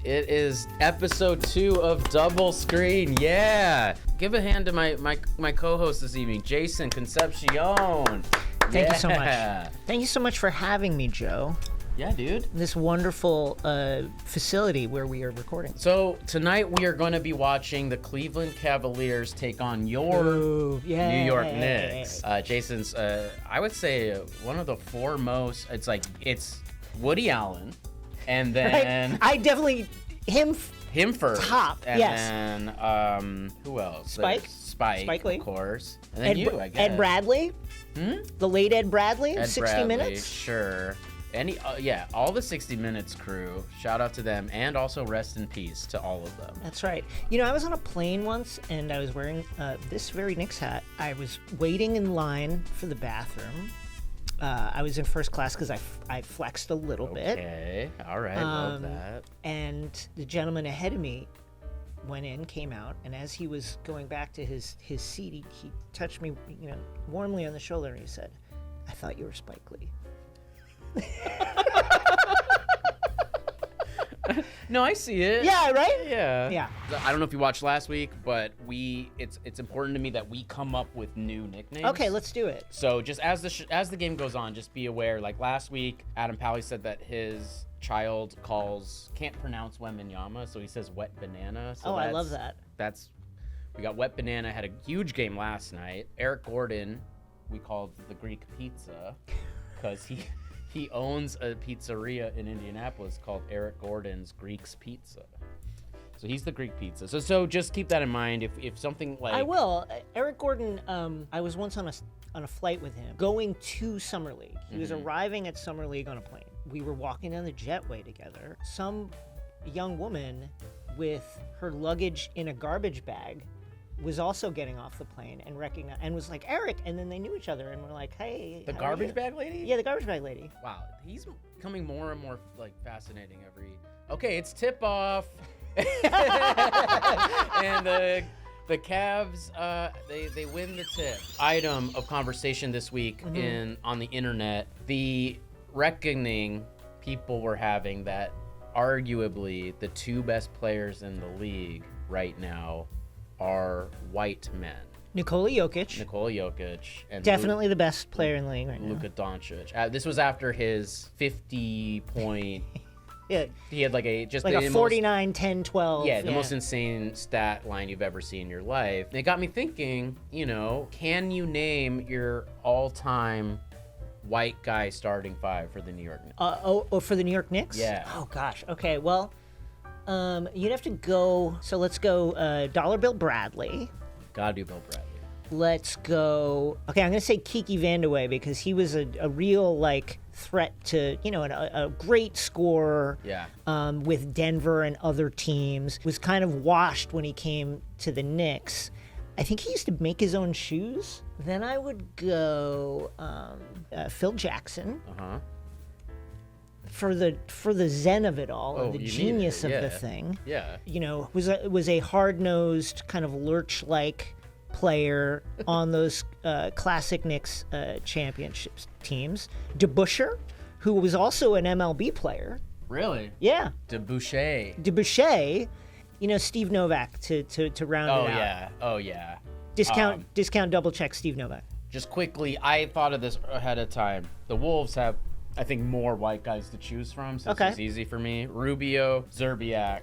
It is episode 2 of Double Screen. Yeah. Give a hand to my co-host this evening, Jason Concepcion. Thank you so much. Thank you so much for having me, Joe. Yeah, dude. This wonderful facility where we are recording. So tonight we are going to be watching the Cleveland Cavaliers take on your New York Knicks. Jason's, I would say, one of the foremost. It's Woody Allen, and then right? I definitely him first, top, and yes. then who else? Spike Lee, of course, and then I guess. Ed Bradley, the late Ed Bradley, Ed 60 Bradley, Minutes, sure. All the 60 Minutes crew. Shout out to them, and also rest in peace to all of them. That's right. You know, I was on a plane once, and I was wearing this very Knicks hat. I was waiting in line for the bathroom. I was in first class because I flexed a little bit. Okay, all right, love that. And the gentleman ahead of me came out, and as he was going back to his seat, he touched me, warmly on the shoulder, and he said, "I thought you were Spike Lee." No, I see it. Yeah, right? Yeah. I don't know if you watched last week, but it's important to me that we come up with new nicknames. Okay, let's do it. So just as the game goes on, just be aware. Like last week, Adam Pally said that his child can't pronounce Wembanyama, so he says wet banana. So I love that. We got wet banana. Had a huge game last night. Eric Gordon, we called the Greek pizza, because he owns a pizzeria in Indianapolis called Eric Gordon's Greek's Pizza. So he's the Greek pizza. So just keep that in mind. If something like... I will. Eric Gordon, I was once on a flight with him going to Summer League. He was arriving at Summer League on a plane. We were walking down the jetway together. Some young woman with her luggage in a garbage bag was also getting off the plane and recognized and was like, Eric, and then they knew each other and were like, hey. The garbage bag lady? Yeah, the garbage bag lady. Wow, he's becoming more and more fascinating every... Okay, it's tip off. And the CAVS, they win the tip. Item of conversation this week on the internet, the reckoning people were having that arguably the two best players in the league right now are white men. Nikola Jokic, and definitely the best player in the league right now. Luka Doncic. This was after his 50-point. Yeah, he had a 49, 10, 12. Yeah, the most insane stat line you've ever seen in your life. And it got me thinking. Can you name your all-time white guy starting five for the New York Knicks? For the New York Knicks? Yeah. Oh gosh. Okay. Well. You'd have to go. So let's go. Dollar Bill Bradley. Gotta do Bill Bradley. Let's go. Okay, I'm gonna say Kiki Vandeweghe because he was a real threat to a great scorer. Yeah. With Denver and other teams, was kind of washed when he came to the Knicks. I think he used to make his own shoes. Then I would go Phil Jackson. For the zen of it all, the genius of the thing. Yeah. Was a hard-nosed kind of lurch-like player on those classic Knicks championships teams. DeBusschere, who was also an MLB player. Really? Yeah. DeBusschere. Steve Novak to round it out. Oh yeah. Discount double check Steve Novak. Just quickly, I thought of this ahead of time. The Wolves have, I think, more white guys to choose from, so this is easy for me. Rubio, Zerbiak,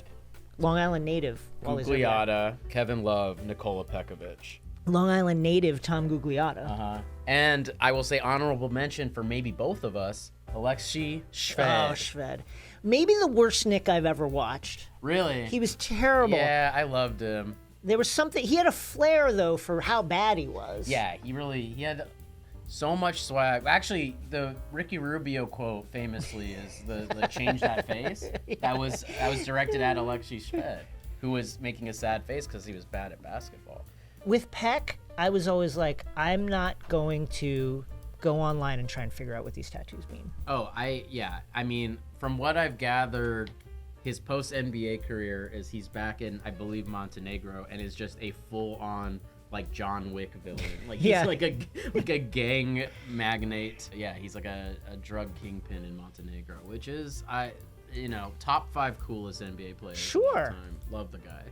Long Island native, Gugliotta, Kevin Love, Nikola Pekovic. Long Island native Tom Gugliotta. And I will say honorable mention for maybe both of us, Alexei Shved. Oh, Shved. Maybe the worst Knick I've ever watched. Really? He was terrible. Yeah, I loved him. There was something, he had a flair though for how bad he was. Yeah, he had so much swag. Actually, the Ricky Rubio quote famously is the change that face. Yeah. That was directed at Alexei Shved, who was making a sad face because he was bad at basketball. With Peck, I was always like, I'm not going to go online and try and figure out what these tattoos mean. Oh, I mean, from what I've gathered, his post-NBA career is he's back in, I believe, Montenegro, and is just a full-on John Wick villain. He's like a gang magnate. Yeah, he's like a drug kingpin in Montenegro, which is top 5 coolest NBA players. Of Sure. all time. Love the guy.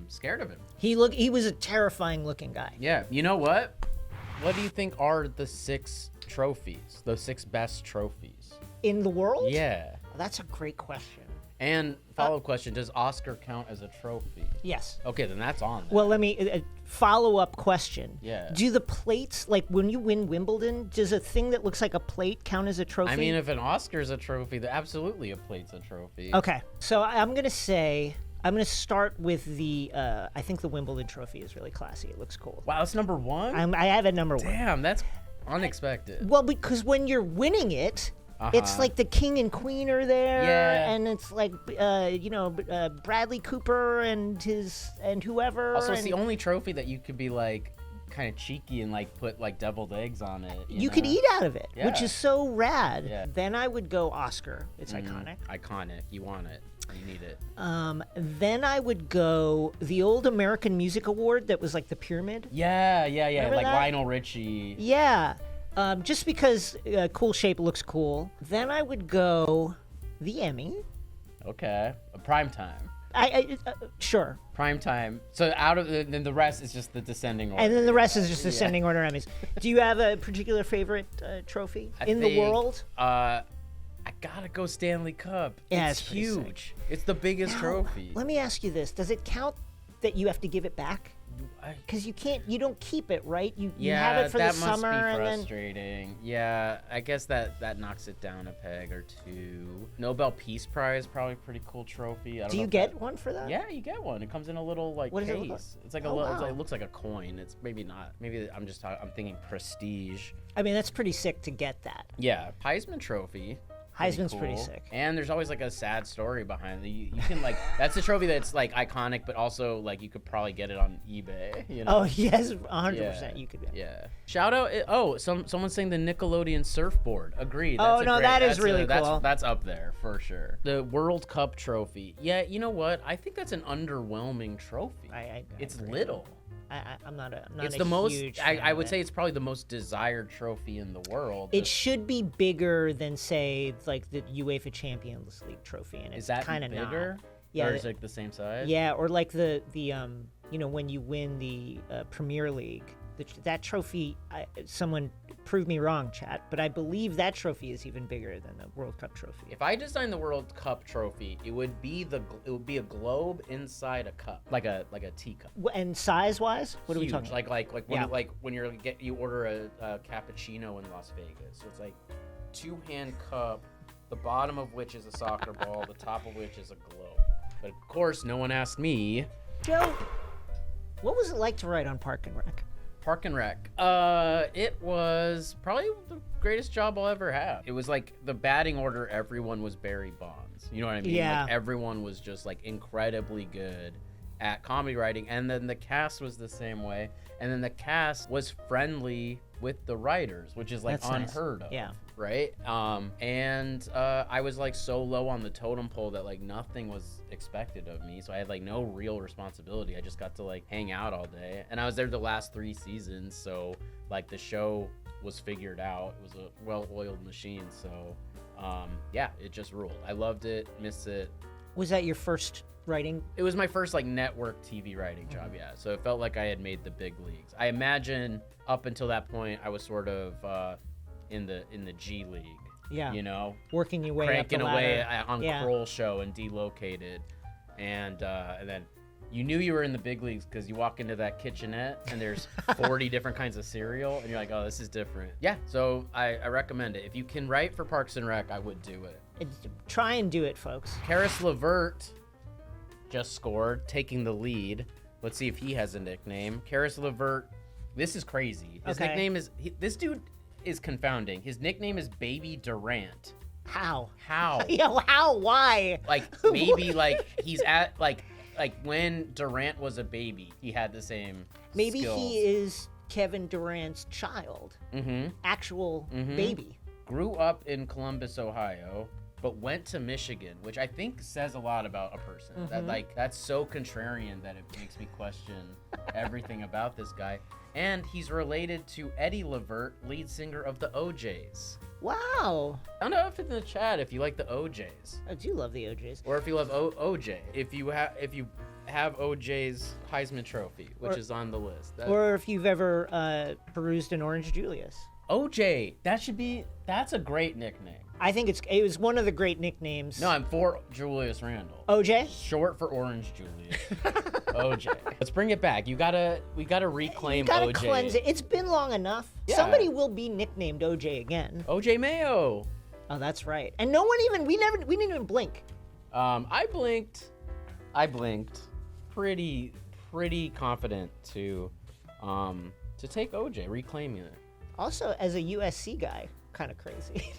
Scared of him. He was a terrifying looking guy. Yeah. You know what? What do you think are the 6 trophies? The 6 best trophies? In the world? Yeah. That's a great question. And follow-up question, does Oscar count as a trophy? Yes. Okay, then that's on there. Well, let me follow-up question. Yeah. Do the plates, like when you win Wimbledon, does a thing that looks like a plate count as a trophy? I mean, if an Oscar's a trophy, then absolutely a plate's a trophy. Okay, so I'm gonna start with the. I think the Wimbledon trophy is really classy. It looks cool. Wow, that's number 1? I have it number 1. Damn, that's unexpected. Well, because when you're winning it, it's like the king and queen are there, Yeah. and it's like Bradley Cooper and whoever. Also, it's and the only trophy that you could be like kind of cheeky and like put like deviled eggs on it. You could eat out of it, which Yeah. is so rad. Yeah. Then I would go Oscar. It's iconic. Iconic. You want it. You need it. Then I would go the old American Music Award that was like the pyramid. Yeah. Remember Like that? Lionel Richie. Yeah, just because cool shape looks cool. Then I would go the Emmy. Okay. A prime time. Sure. Prime time. So then the rest is just the descending order. And then the rest is just ascending order Emmys. Do you have a particular favorite trophy in the world? I gotta go Stanley Cup. Yeah, it's it's pretty huge. It's the biggest trophy. Let me ask you this: does it count that you have to give it back? Because you don't keep it, right? You have it for the summer, that must be and then frustrating. Yeah, I guess that knocks it down a peg or two. Nobel Peace Prize, probably a pretty cool trophy. I don't do know you if get one for that? Yeah, you get one. It comes in a little like What does case. it look like? It's like a Oh, little. wow. It looks like a coin. It's maybe not. Maybe I'm thinking prestige. I mean, that's pretty sick to get that. Yeah, Heisman Trophy. Heisman's pretty cool. sick. And there's always like a sad story behind it. You can like that's a trophy that's like iconic, but also like you could probably get it on eBay. You know? Oh yes, 100%. You could. Yeah. Shout out! Someone's saying the Nickelodeon surfboard. Agreed. Oh, no, that is really cool. That's up there for sure. The World Cup trophy. Yeah, you know what? I think that's an underwhelming trophy. It's agree. little. I'm not It's a the most. huge I fan would of say it. it's probably the most desired trophy in the world. It should be bigger than, say, like the UEFA Champions League trophy, and Is it's that kind of bigger? not. Yeah, Or is it like the same size? yeah, or like the when you win the Premier League, that trophy. Someone prove me wrong, chat, but I believe that trophy is even bigger than the World Cup trophy. If I designed the World Cup trophy, it would be a globe inside a cup, like a teacup. And size-wise, what are we Huge. talking about? Like when you order a cappuccino in Las Vegas. So it's like 2-hand cup, the bottom of which is a soccer ball, the top of which is a globe. But of course, no one asked me. Joe, what was it like to write on Park and Rec? Park and Rec. It was probably the greatest job I'll ever have. It was like the batting order, everyone was Barry Bonds. You know what I mean? Yeah. Like everyone was just like incredibly good at comedy writing. And then the cast was the same way. And then the cast was friendly with the writers, which is like That's nice. unheard of. Yeah. Right? I was like so low on the totem pole that like nothing was expected of me. So I had like no real responsibility. I just got to like hang out all day. And I was there the last 3 seasons. So like the show was figured out. It was a well-oiled machine. So yeah, it just ruled. I loved it, missed it. Was that your first writing? It was my first like network TV writing job, yeah. So it felt like I had made the big leagues. I imagine up until that point I was sort of in the G League. Yeah. You know? Working your way cranking up the away ladder. on Yeah. Kroll Show and Delocated. And then you knew you were in the big leagues because you walk into that kitchenette and there's 40 different kinds of cereal and you're like, oh, this is different. Yeah, so I recommend it. If you can write for Parks and Rec, I would do it. Try and do it, folks. Karis LeVert just scored, taking the lead. Let's see if he has a nickname. Karis LeVert, this is crazy. His nickname is, this dude is confounding. His nickname is Baby Durant. How? How? How? Why? Like, maybe, like, he's at, like when Durant was a baby, he had the same Maybe skills. he is Kevin Durant's child. Mm-hmm. Actual baby. Grew up in Columbus, Ohio, but went to Michigan, which I think says a lot about a person. That like that's so contrarian that it makes me question everything about this guy. And he's related to Eddie LeVert, lead singer of the OJs. Wow. I don't know if it's in the chat if you like the OJs. I do love the OJs. Or if you love OJ. If you have OJ's Heisman Trophy, which is on the list. Or if you've ever perused an Orange Julius. OJ, that's a great nickname. I think it was one of the great nicknames. No, I'm for Julius Randle. OJ? Short for Orange Julius. OJ. Let's bring it back. We gotta reclaim you gotta OJ. cleanse it. It's been long enough. Yeah. Somebody will be nicknamed OJ again. OJ Mayo. Oh, that's right. And no one even we didn't even blink. I blinked pretty confident to take OJ, reclaiming it. Also, as a USC guy, kind of crazy.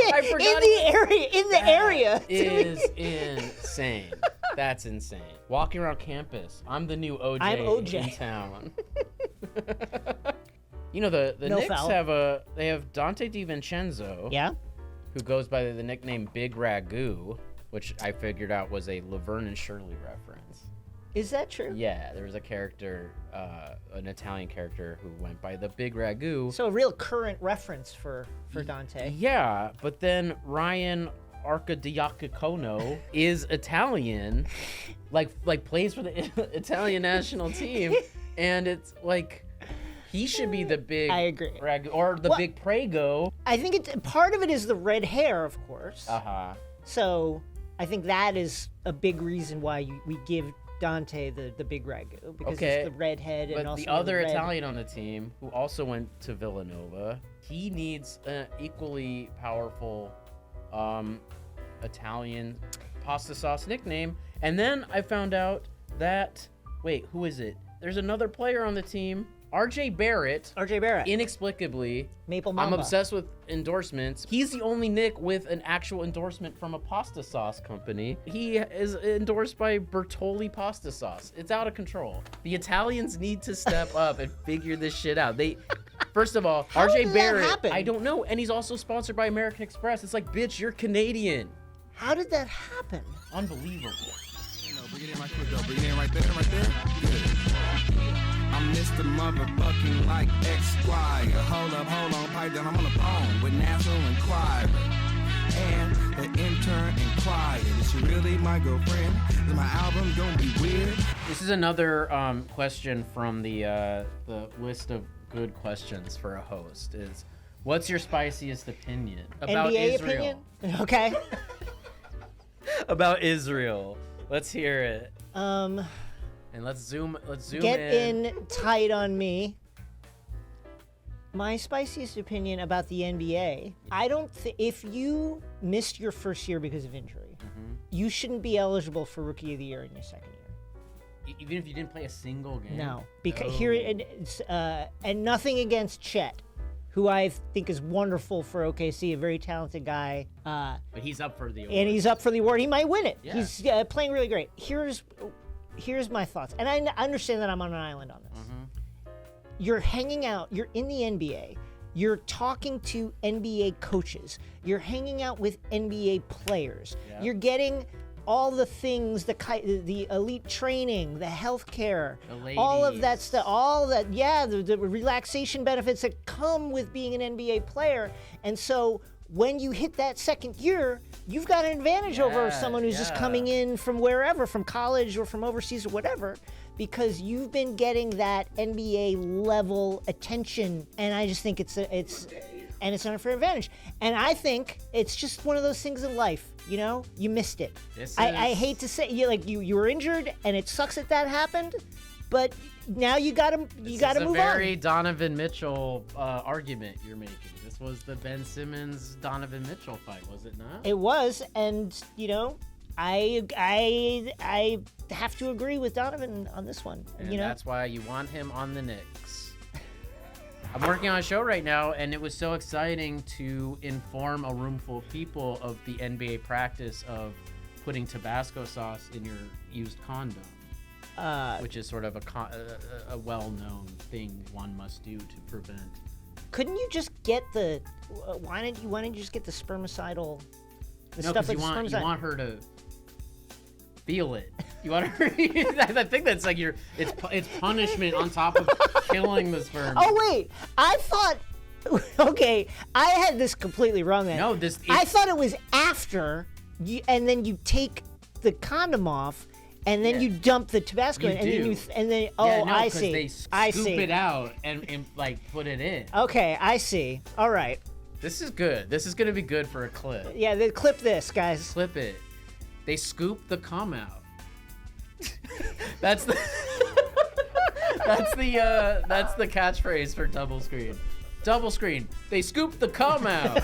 I forgot in the area. Is insane. That's insane. Walking around campus, I'm the new OJ, I'm OJ. in town. You know the No Knicks foul. have Dante DiVincenzo, Yeah. who goes by the nickname Big Ragu, which I figured out was a Laverne and Shirley reference. Is that true? Yeah, there was a character, an Italian character who went by the Big Ragu. So a real current reference for Dante. Yeah, but then Ryan Arcidiacono is Italian, like plays for the Italian national team, and it's like he should be the big I agree. Ragu or the big Prego. I think part of it is the red hair, of course. Uh-huh. So I think that is a big reason why we give Dante the big Ragu, because it's the red head and But also the other red. Italian on the team, who also went to Villanova, he needs an equally powerful Italian pasta sauce nickname. And then I found out that, wait, who is it? There's another player on the team, RJ Barrett. RJ Barrett. Inexplicably, Maple Mamba. I'm obsessed with endorsements. He's the only Nick with an actual endorsement from a pasta sauce company. He is endorsed by Bertolli pasta sauce. It's out of control. The Italians need to step up and figure this shit out. First of all, How RJ did that Barrett, happen? I don't know, and he's also sponsored by American Express. It's like, bitch, you're Canadian. How did that happen? Unbelievable. Bring it in right quick, though. Bring it in right there. Good. I'm Mr. Motherfucking like X-Squire. Hold on, pipe down. I'm on the phone with National Enquirer. And the intern inquired, is she really my girlfriend? Is my album gonna be weird? This is another question from the list of good questions for a host. Is what's your spiciest opinion about NBA Israel? opinion? Okay. About Israel. Let's hear it. Um, And let's zoom get in. in tight on me. My spiciest opinion about the NBA, I don't if you missed your first year because of injury, you shouldn't be eligible for Rookie of the Year in your second year. Even if you didn't play a single game. No, because Oh. here and nothing against Chet, who I think is wonderful for OKC, a very talented guy. But he's up for the award. And he's up for the award. He might win it. Yeah. He's playing really great. Here's my thoughts, and I understand that I'm on an island on this. You're hanging out. You're in the NBA. You're talking to NBA coaches. You're hanging out with NBA players. Yeah. You're getting all the things, the elite training, the healthcare, all of that ladies. stuff, all that, the relaxation benefits that come with being an NBA player. And so when you hit that second year, you've got an advantage over someone who's just coming in from wherever, from college or from overseas or whatever, because you've been getting that NBA level attention. And I just think it's an unfair advantage. And I think it's just one of those things in life, you missed it. I hate to say, you were injured and it sucks that happened, but now you gotta move It's a on. very Donovan Mitchell argument you're making. This was the Ben Simmons Donovan Mitchell fight, was it not? It was, and I have to agree with Donovan on this one. And that's why you want him on the Knicks. I'm working on a show right now, and it was so exciting to inform a room full of people of the NBA practice of putting Tabasco sauce in your used condom, which is sort of a well-known thing one must do to prevent. Couldn't you just get the? Why didn't you just get the spermicidal? The No, stuff because like you want her to feel it. You want her. I think that's like it's punishment on top of killing the sperm. Oh wait, I thought Okay, I had this completely wrong then. No, I thought it was after, and then you take the condom off, and then you dump the Tabasco in, and then I see. They scoop it out and like put it in. Okay, I see. All right. This is good. This is gonna be good for a clip. Yeah, clip this, guys. Clip it. They scoop the cum out. That's the that's the catchphrase for double screen. Double screen. They scoop the cum out.